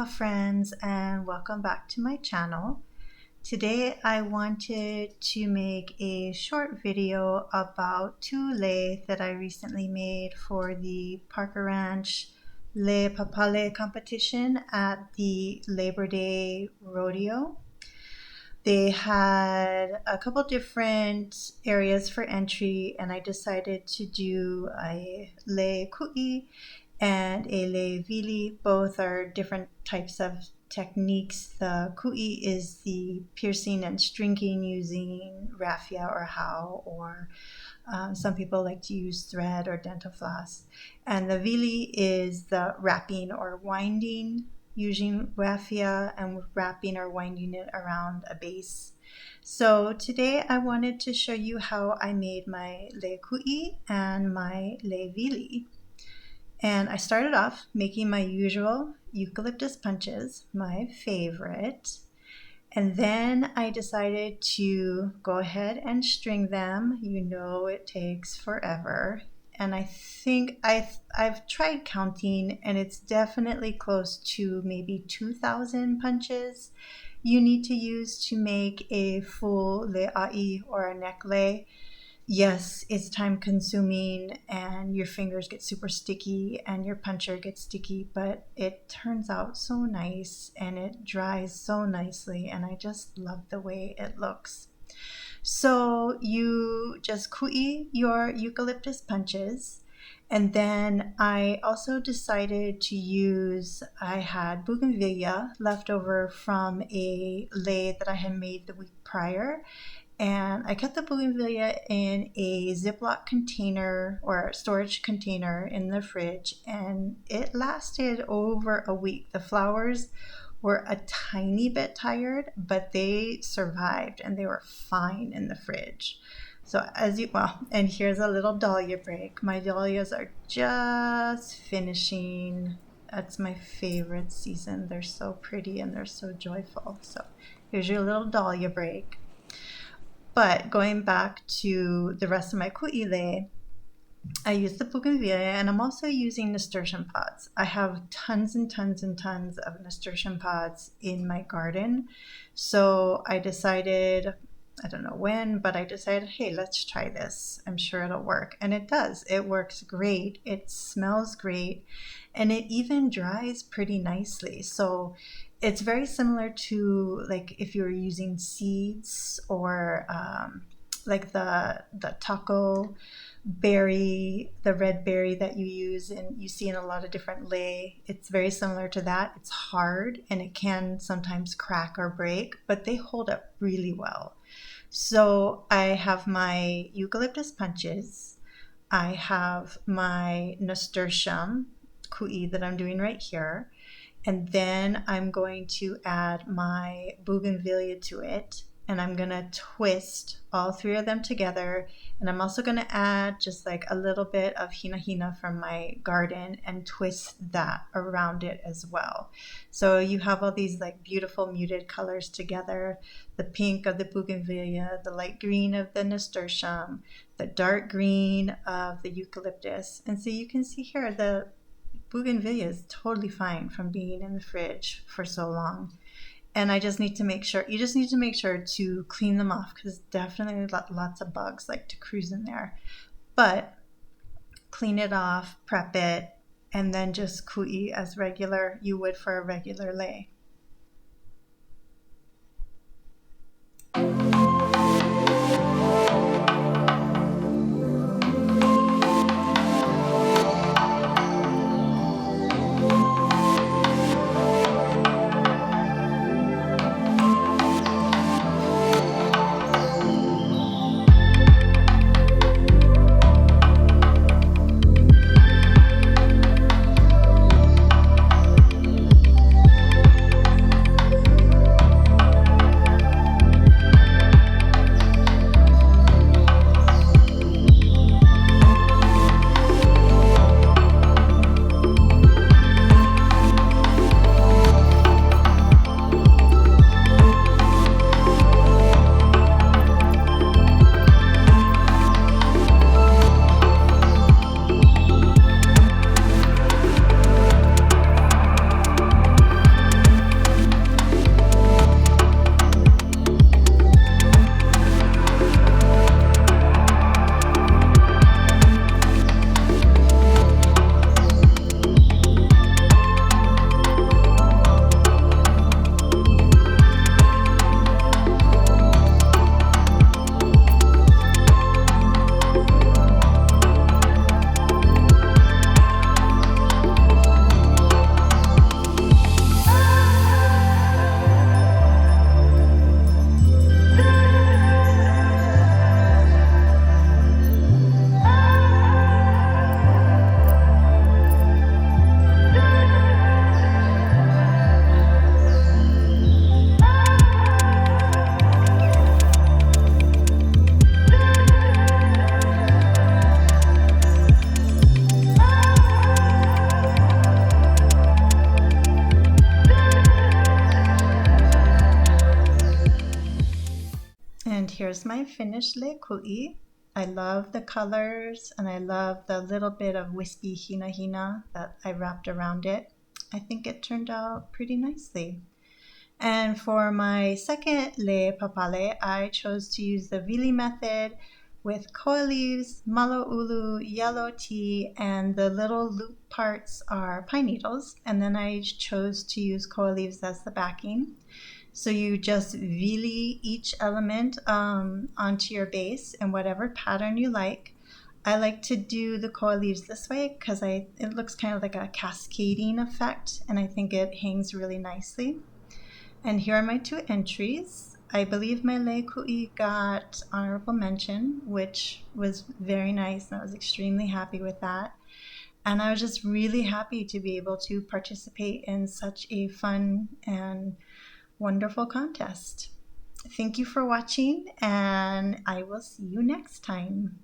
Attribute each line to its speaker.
Speaker 1: Aloha friends, and welcome back to my channel. Today I wanted to make a short video about two lei that I recently made for the Parker Ranch Lei Pāpale competition at the Labor Day Rodeo. They had a couple different areas for entry, and I decided to do a lei ku'i and a lei wili. Both are different types of techniques. The ku'i is the piercing and stringing using raffia or hau, or some people like to use thread or dental floss. And the wili is the wrapping or winding using raffia and wrapping or winding it around a base. So today I wanted to show you how I made my lei ku'i and my lei wili. And I started off making my usual eucalyptus punches, my favorite. And then I decided to go ahead and string them. You know it takes forever. And I think I've tried counting, and it's definitely close to maybe 2,000 punches you need to use to make a full le'ai or a neck lei. Yes, it's time consuming and your fingers get super sticky and your puncher gets sticky, but it turns out so nice and it dries so nicely, and I just love the way it looks. So you just ku'i your eucalyptus punches, and then I also decided to use, I had bougainvillea left over from a lei that I had made the week prior. And I kept the bougainvillea in a Ziploc container or storage container in the fridge, and it lasted over a week. The flowers were a tiny bit tired, but they survived and they were fine in the fridge. So and here's a little dahlia break. My dahlias are just finishing. That's my favorite season. They're so pretty and they're so joyful. So here's your little dahlia break. But going back to the rest of my ku'i lei, I use the bougainvillea, and I'm also using nasturtium pods. I have tons and tons and tons of nasturtium pods in my garden. So I decided, I don't know when, but I decided, hey, let's try this. I'm sure it'll work. And it does. It works great. It smells great. And it even dries pretty nicely. So it's very similar to like if you were using seeds or like the taco berry, the red berry that you use and you see in a lot of different lei. It's very similar to that. It's hard and it can sometimes crack or break, but they hold up really well. So I have my eucalyptus punches. I have my nasturtium ku'i that I'm doing right here. And then I'm going to add my bougainvillea to it, and I'm going to twist all three of them together. And I'm also going to add just like a little bit of hina hina from my garden and twist that around it as well. So you have all these like beautiful muted colors together. The pink of the bougainvillea, the light green of the nasturtium, the dark green of the eucalyptus. And so you can see here the bougainvillea is totally fine from being in the fridge for so long. And I just need to make sure, you just need to make sure to clean them off, because definitely lots of bugs like to cruise in there. But clean it off, prep it, and then just ku'i as regular you would for a regular lei. here's my finished lei ku'i. I love the colors and I love the little bit of wispy hina hina that I wrapped around it. I think it turned out pretty nicely. And for my second lei pāpale, I chose to use the wili method with koa leaves, malo ulu, yellow tea, and the little loop parts are pine needles. And then I chose to use koa leaves as the backing. So you just wili each element onto your base in whatever pattern you like. I like to do the koa leaves this way because it looks kind of like a cascading effect, and I think it hangs really nicely. And here are my two entries. I believe my lei ku'i got honorable mention, which was very nice, and I was extremely happy with that. And I was just really happy to be able to participate in such a fun and wonderful contest. Thank you for watching, and I will see you next time.